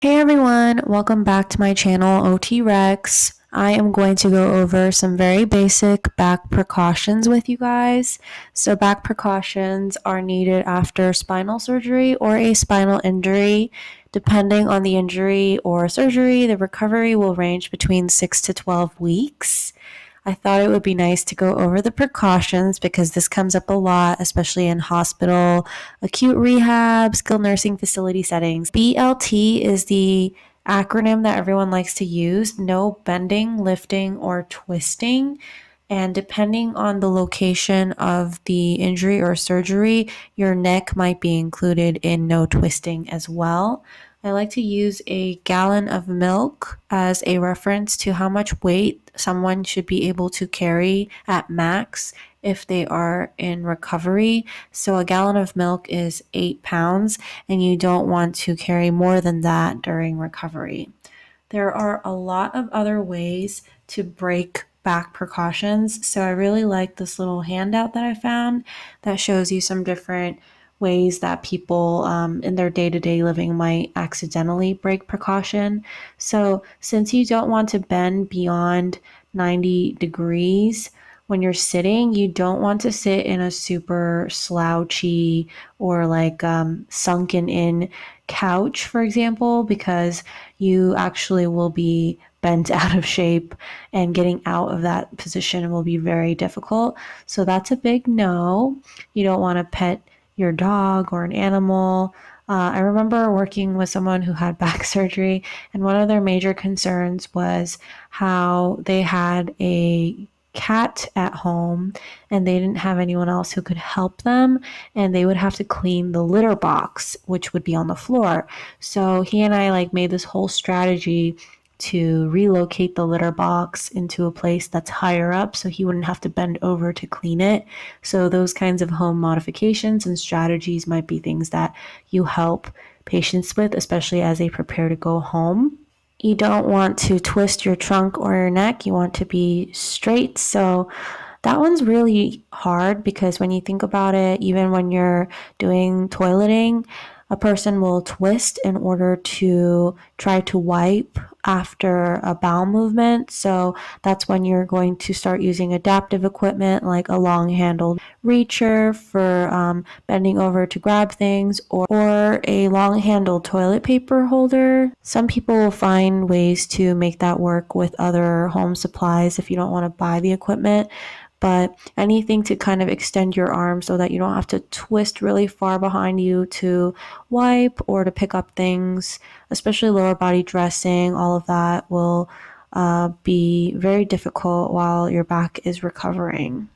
Hey everyone, welcome back to my channel OT Rex. I am going to go over some very basic back precautions with you guys. So, back precautions are needed after spinal surgery or a spinal injury. Depending on the injury or surgery, the recovery will range between 6 to 12 weeks. I thought it would be nice to go over the precautions because this comes up a lot, especially in hospital, acute rehab, skilled nursing facility settings. BLT is the acronym that everyone likes to use: no bending, lifting, or twisting. And depending on the location of the injury or surgery, your neck might be included in no twisting as well. I like to use a gallon of milk as a reference to how much weight someone should be able to carry at max if they are in recovery. So, a gallon of milk is 8 pounds, and you don't want to carry more than that during recovery. There are a lot of other ways to break back precautions. So I really like this little handout that I found that shows you some different ways that people in their day-to-day living might accidentally break precaution. So since you don't want to bend beyond 90 degrees when you're sitting, you don't want to sit in a super slouchy or like sunken in couch, for example, because you actually will be bent out of shape and getting out of that position will be very difficult. So that's a big no. You don't want to pet your dog or an animal. I remember working with someone who had back surgery, and one of their major concerns was how they had a cat at home and they didn't have anyone else who could help them, and they would have to clean the litter box, which would be on the floor. So he and I like made this whole strategy to relocate the litter box into a place that's higher up so he wouldn't have to bend over to clean it. So those kinds of home modifications and strategies might be things that you help patients with, especially as they prepare to go home. You don't want to twist your trunk or your neck. You want to be straight. So that one's really hard because when you think about it, even when you're doing toileting, a person will twist in order to try to wipe after a bowel movement. So that's when you're going to start using adaptive equipment like a long handled reacher for bending over to grab things, or a long handled toilet paper holder. Some people will find ways to make that work with other home supplies if you don't want to buy the equipment, but anything to kind of extend your arm so that you don't have to twist really far behind you to wipe or to pick up things, especially lower body dressing, all of that will be very difficult while your back is recovering.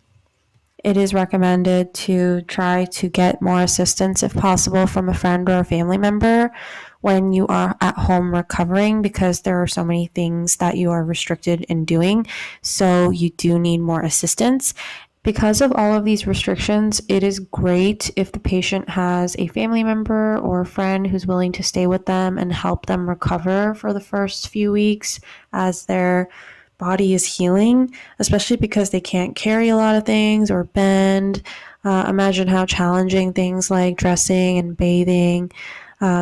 It is recommended to try to get more assistance if possible from a friend or a family member when you are at home recovering, because there are so many things that you are restricted in doing. So you do need more assistance. Because of all of these restrictions, it is great if the patient has a family member or a friend who's willing to stay with them and help them recover for the first few weeks as their body is healing, especially because they can't carry a lot of things or bend. Imagine how challenging things like dressing and bathing,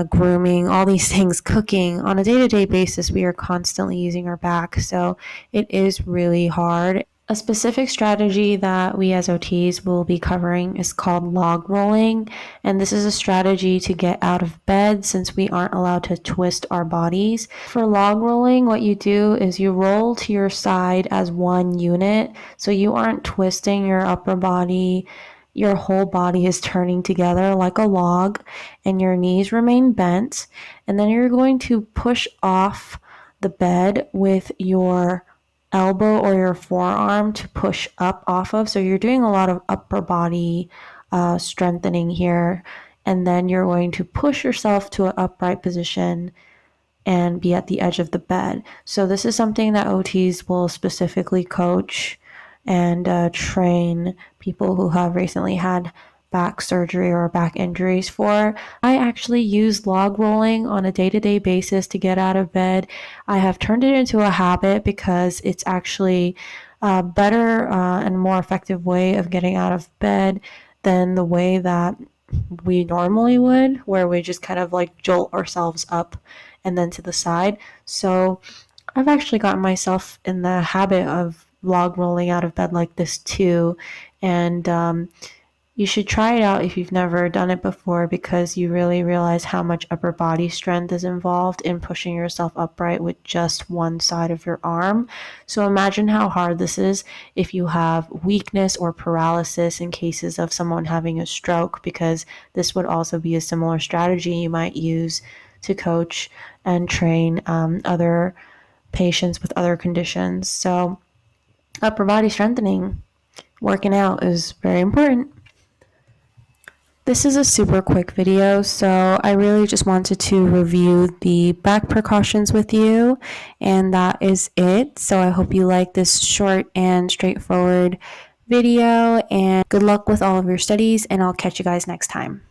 grooming, all these things, cooking on a day to day basis, we are constantly using our back. So it is really hard. A specific strategy that we as OTs will be covering is called log rolling. And this is a strategy to get out of bed since we aren't allowed to twist our bodies. For log rolling, what you do is you roll to your side as one unit. So you aren't twisting your upper body. Your whole body is turning together like a log, and your knees remain bent. And then you're going to push off the bed with your elbow or your forearm to push up off of. So you're doing a lot of upper body strengthening here. And then you're going to push yourself to an upright position and be at the edge of the bed. So this is something that OTs will specifically coach and train people who have recently had back surgery or back injuries for. I actually use log rolling on a day-to-day basis to get out of bed. I have turned it into a habit because it's actually a better and more effective way of getting out of bed than the way that we normally would, where we just kind of like jolt ourselves up and then to the side. So I've actually gotten myself in the habit of log rolling out of bed like this too. And you should try it out if you've never done it before, because you really realize how much upper body strength is involved in pushing yourself upright with just one side of your arm. So imagine how hard this is if you have weakness or paralysis in cases of someone having a stroke, because this would also be a similar strategy you might use to coach and train other patients with other conditions. So upper body strengthening, working out is very important. This is a super quick video, so I really just wanted to review the back precautions with you, and that is it. So I hope you like this short and straightforward video, and good luck with all of your studies, and I'll catch you guys next time.